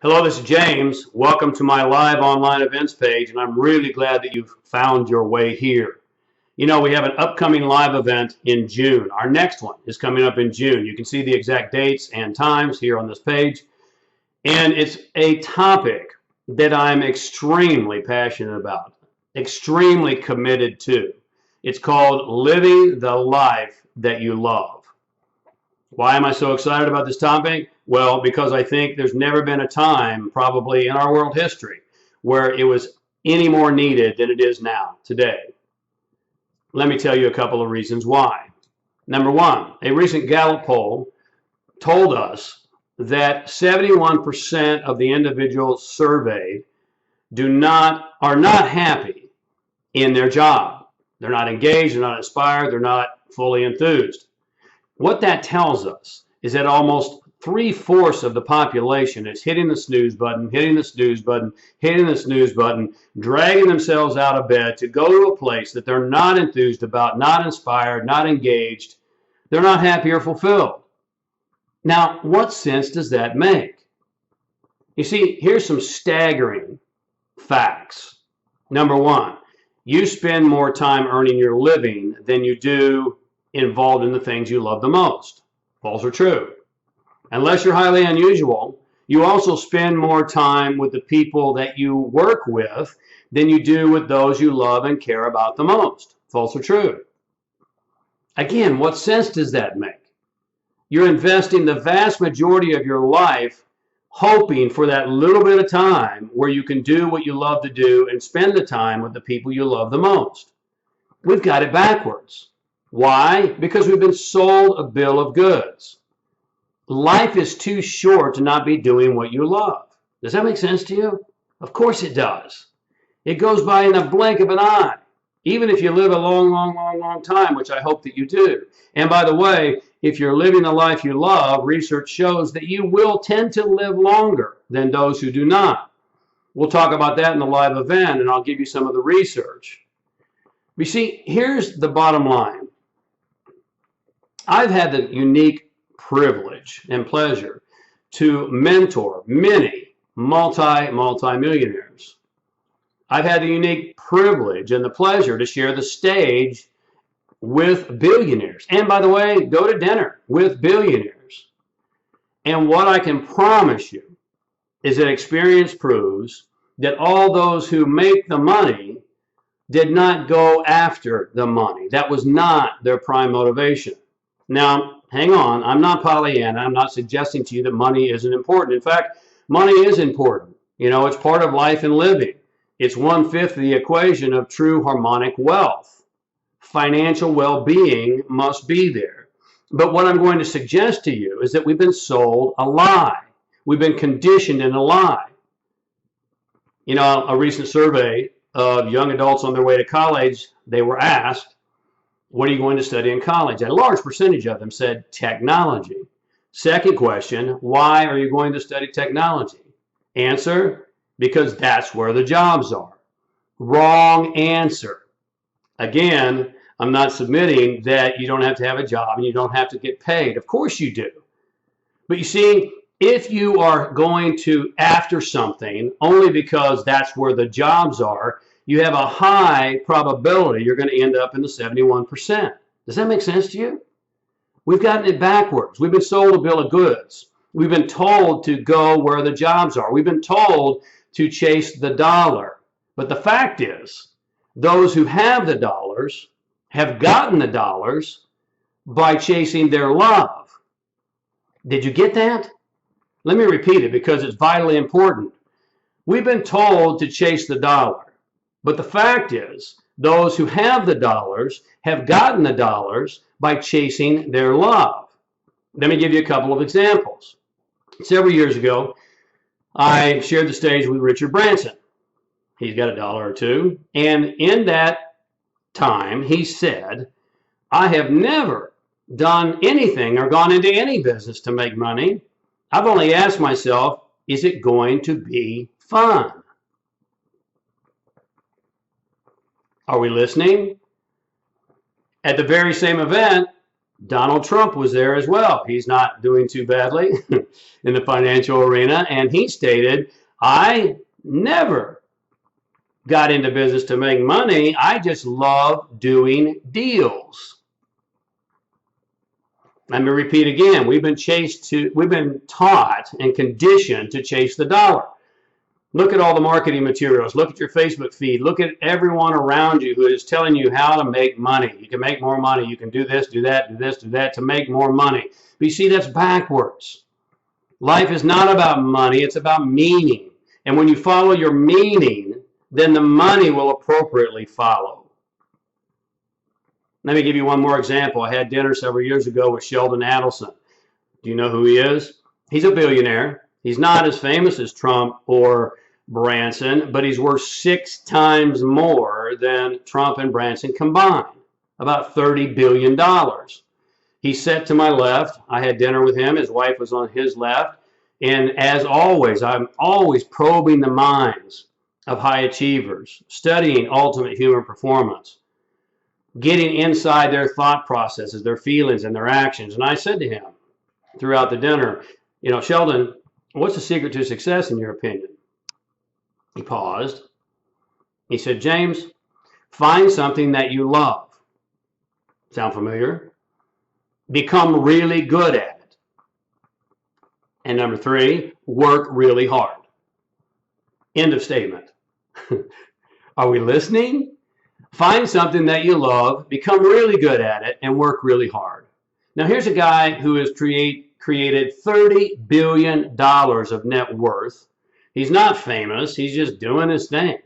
Hello, this is James. Welcome to my live online events page, and I'm really glad that you've found your way here. You know, we have an upcoming live event in June. Our next one is coming up in June. You can see the exact dates and times here on this page. And it's a topic that I'm extremely passionate about, extremely committed to. It's called Living the Life That You Love. Why am I so excited about this topic? Well, because I think there's never been a time, probably in our world history, where it was any more needed than it is now, today. Let me tell you a couple of reasons why. Number one, a recent Gallup poll told us that 71% of the individuals surveyed are not happy in their job. They're not engaged, they're not inspired, they're not fully enthused. What that tells us is that almost 3/4 of the population is hitting the snooze button, hitting the snooze button, hitting the snooze button, dragging themselves out of bed to go to a place that they're not enthused about, not inspired, not engaged. They're not happy or fulfilled. Now, what sense does that make? You see, here's some staggering facts. Number one, you spend more time earning your living than you do involved in the things you love the most. False or true? Unless you're highly unusual, you also spend more time with the people that you work with than you do with those you love and care about the most. False or true? Again, what sense does that make? You're investing the vast majority of your life hoping for that little bit of time where you can do what you love to do and spend the time with the people you love the most. We've got it backwards. Why? Because we've been sold a bill of goods. Life is too short to not be doing what you love. Does that make sense to you? Of course it does. It goes by in a blink of an eye, even if you live a long time, which I hope that you do. And by the way, if you're living the life you love, research shows that you will tend to live longer than those who do not. We'll talk about that in the live event, and I'll give you some of the research. You see, here's the bottom line. I've had the unique privilege and pleasure to mentor many multi-millionaires. I've had the unique privilege and the pleasure to share the stage with billionaires. And by the way, go to dinner with billionaires. And what I can promise you is that experience proves that all those who make the money did not go after the money. That was not their prime motivation. Now, hang on, I'm not Pollyanna. I'm not suggesting to you that money isn't important. In fact, money is important. You know, it's part of life and living. It's 1/5 of the equation of true harmonic wealth. Financial well-being must be there. But what I'm going to suggest to you is that we've been sold a lie. We've been conditioned in a lie. You know, a recent survey of young adults on their way to college, they were asked, what are you going to study in college? And a large percentage of them said technology. Second question, why are you going to study technology? Answer, because that's where the jobs are. Wrong answer. Again, I'm not submitting that you don't have to have a job and you don't have to get paid. Of course you do. But you see, if you are going to after something only because that's where the jobs are, you have a high probability you're going to end up in the 71%. Does that make sense to you? We've gotten it backwards. We've been sold a bill of goods. We've been told to go where the jobs are. We've been told to chase the dollar. But the fact is, those who have the dollars have gotten the dollars by chasing their love. Did you get that? Let me repeat it because it's vitally important. We've been told to chase the dollar. But the fact is, those who have the dollars have gotten the dollars by chasing their love. Let me give you a couple of examples. Several years ago, I shared the stage with Richard Branson. He's got $1 or $2. And in that time, he said, I have never done anything or gone into any business to make money. I've only asked myself, is it going to be fun? Are we listening? At the very same event, Donald Trump was there as well. He's not doing too badly in the financial arena. And he stated, I never got into business to make money. I just love doing deals. Let me repeat again. We've been taught and conditioned to chase the dollar. Look at all the marketing materials. Look at your Facebook feed. Look at everyone around you who is telling you how to make money. You can make more money. You can do this, do that, do this, do that to make more money. But you see, that's backwards. Life is not about money. It's about meaning. And when you follow your meaning, then the money will appropriately follow. Let me give you one more example. I had dinner several years ago with Sheldon Adelson. Do you know who he is? He's a billionaire. He's not as famous as Trump or Branson, but he's worth 6 times more than Trump and Branson combined, about $30 billion. He sat to my left. I had dinner with him. His wife was on his left. And as always, I'm always probing the minds of high achievers, studying ultimate human performance, getting inside their thought processes, their feelings, and their actions. And I said to him throughout the dinner, you know, Sheldon, what's the secret to success in your opinion? He paused. He said, James, find something that you love. Sound familiar? Become really good at it. And number 3, work really hard. End of statement. Are we listening? Find something that you love, become really good at it, and work really hard. Now, here's a guy who has created $30 billion of net worth. He's not famous. He's just doing his thing.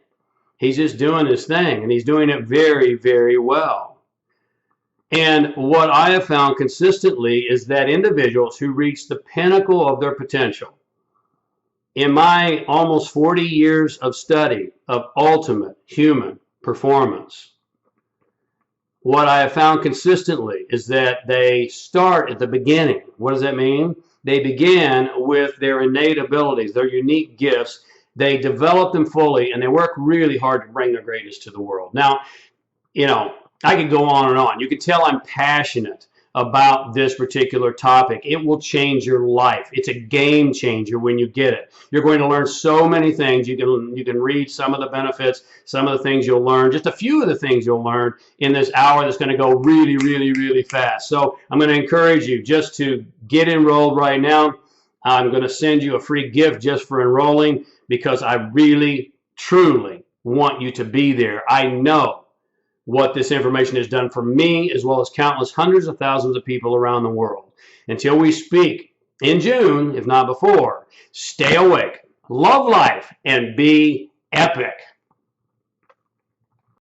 He's just doing his thing, and he's doing it very, very well. And what I have found consistently is that individuals who reach the pinnacle of their potential, in my almost 40 years of study of ultimate human performance, what I have found consistently is that they start at the beginning. What does that mean? They begin with their innate abilities, their unique gifts. They develop them fully, and they work really hard to bring their greatness to the world. Now, you know, I could go on and on. You can tell I'm passionate about this particular topic. It will change your life. It's a game changer when you get it. You're going to learn so many things. You can read some of the benefits, some of the things you'll learn, just a few of the things you'll learn in this hour that's going to go really, really, really fast. So I'm going to encourage you just to get enrolled right now. I'm going to send you a free gift just for enrolling because I really, truly want you to be there. I know what this information has done for me, as well as countless hundreds of thousands of people around the world. Until we speak in June, if not before, stay awake, love life, and be epic.